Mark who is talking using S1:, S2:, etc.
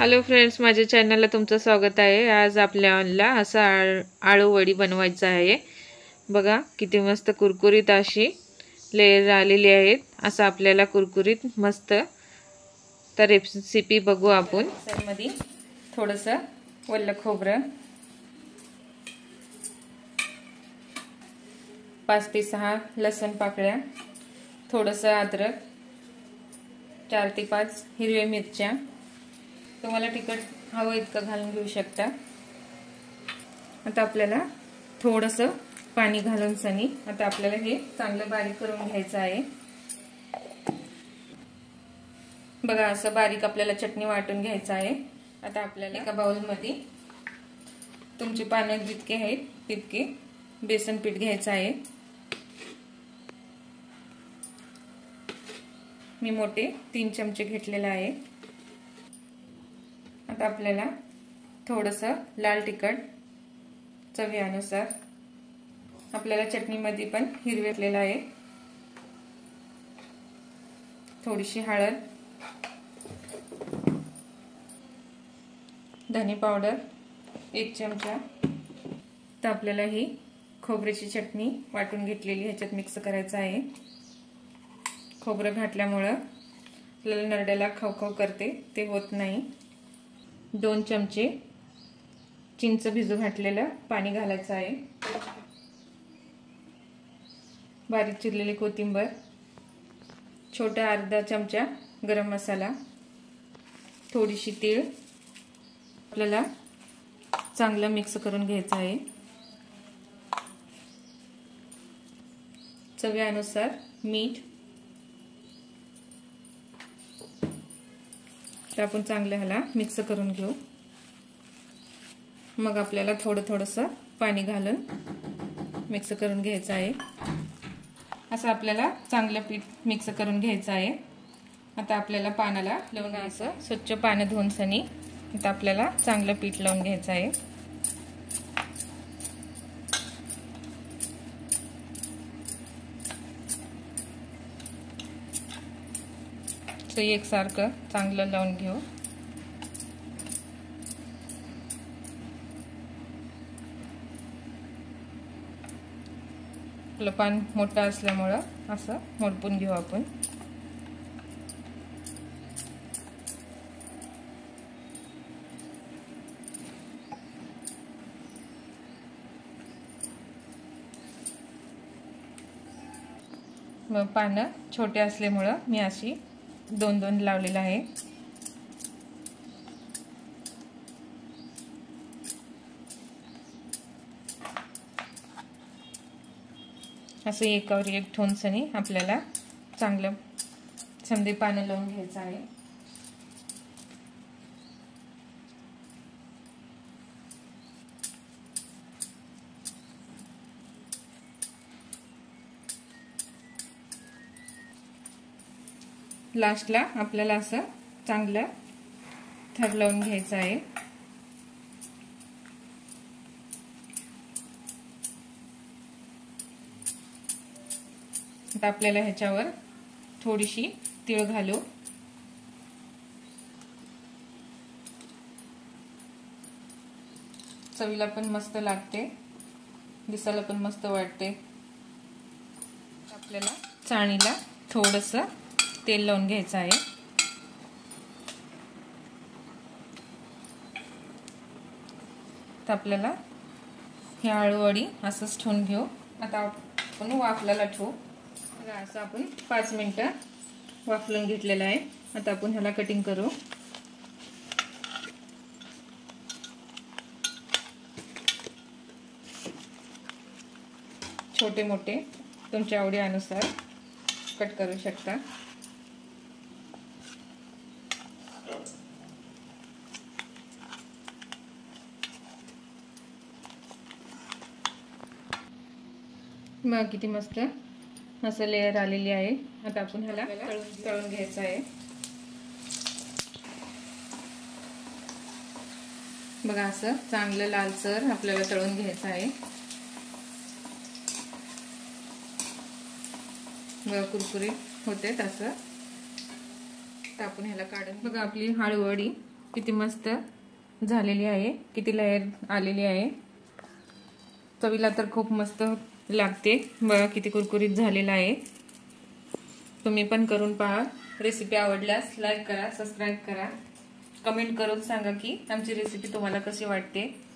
S1: Hello friends, माझ्या चॅनलला तुमचं स्वागत आहे। आज आपल्याला असा आळू वडी बनवायचा आहे। बघा किती मस्त कुरकुरीत अशी लेयर आलेली आहेत। असं आपल्याला कुरकुरीत मस्त तर रेसिपी बघू आपण। मध्ये थोडंसं वल्ल खोबरं, 5 ते 6 लसूण पाकळ्या, थोडंसं अद्रक, 4 ते 5 हिरव्या मिरच्या, तुम्हाला तिखट हवं इतकं घालून घेऊ शकता। आता आपल्याला थोडंसं पाणी घालून आता आपल्याला हे चांगलं बारीक करून घ्यायचं आहे। बघा असं बारीक आपल्याला चटणी वाटून घ्यायचं आहे। आता आपल्याला एका बाउल मध्ये तुमचे पानं जितके आहेत तितके बेसन पीठ घ्यायचं आहे। मी मोठे 3 चमचे घेतलेले आहे। आता आपल्याला थोडंसं लाल तिखट चवीनुसार, आपल्याला चटणीमध्ये पण हिरवे घेतलेला आहे, थोडीशी हळद, धने पावडर 1 चमचा। तर आपल्याला ही खोबऱ्याची चटणी वाटून घेतलेली ह्याच्यात मिक्स करायचं आहे। खोबरं घातल्यामुळे आपल्याला नरड्याला खवखव करते, ते होत नाही। 2 चमचे चिंच भिजू घातलेलं पाणी घालायचं आहे। बारीक चिरलेली कोथिंबीर, छोटा अर्धा चमचा गरम मसाला, थोडीशी तीळ, आपल्याला चांगलं मिक्स करून घ्यायचं आहे। चवीनुसार मीठ, तर आपण चांगलं ह्याला मिक्स करून घेऊ। मग आपल्याला थोडंसं पाणी घालून मिक्स करून घ्यायचं आहे। असं आपल्याला चांगलं पीठ मिक्स करून घ्यायचं आहे। आता आपल्याला पानाला लावून असं स्वच्छ पानं धुवून आता आपल्याला चांगलं पीठ लावून घ्यायचं आहे। एकसारखं चांगलं लावून घेऊ। आपलं पान मोठं असल्यामुळं असं मोडपून घेऊ आपण। मग पानं छोटे असल्यामुळं मी अशी 2 लावलेलं आहे। असं एकावर एक ठेवून आपल्याला चांगलं समधी पानं लावून घ्यायचं आहे। लास्टला आपल्याला असं चांगलं थर लावून घ्यायचं आहे। आता आपल्याला ह्याच्यावर थोडीशी तीळ घालू। चवीला पण मस्त लागते, दिसायला पण मस्त वाटते। आपल्याला चाळणीला थोडंसं तेल लावून घ्यायचं आहे। तर आपल्याला हे आळू वडी असंच ठेवून घेऊ। आता आपण वाफलाला ठेवू। असं आपण 5 मिनिटं वाफलून घेतलेलं आहे। आता आपण ह्याला कटिंग करू। छोटे मोठे तुमच्या आवडीनुसार कट करू शकता। मग किती मस्त असं लेयर आलेली आहे। आता आपण ह्याला तळून घ्यायचं आहे। बघा असं चांगलं लालसर आपल्याला तळून घ्यायचं आहे। बघा कुरकुरीत होते तसं। तर आपण ह्याला काढून बघा आपली आळू वडी किती मस्त झालेली आहे, किती लेयर आलेली आहे. चवीला तर खूप मस्त लागते. बघा किती कुरकुरीत झालेला आहे. तुम्ही पण करून पहा. रेसिपी आवडल्यास लाईक करा, सबस्क्राईब करा, कमेंट करून सांगा की आमची रेसिपी तुम्हाला कशी वाटते.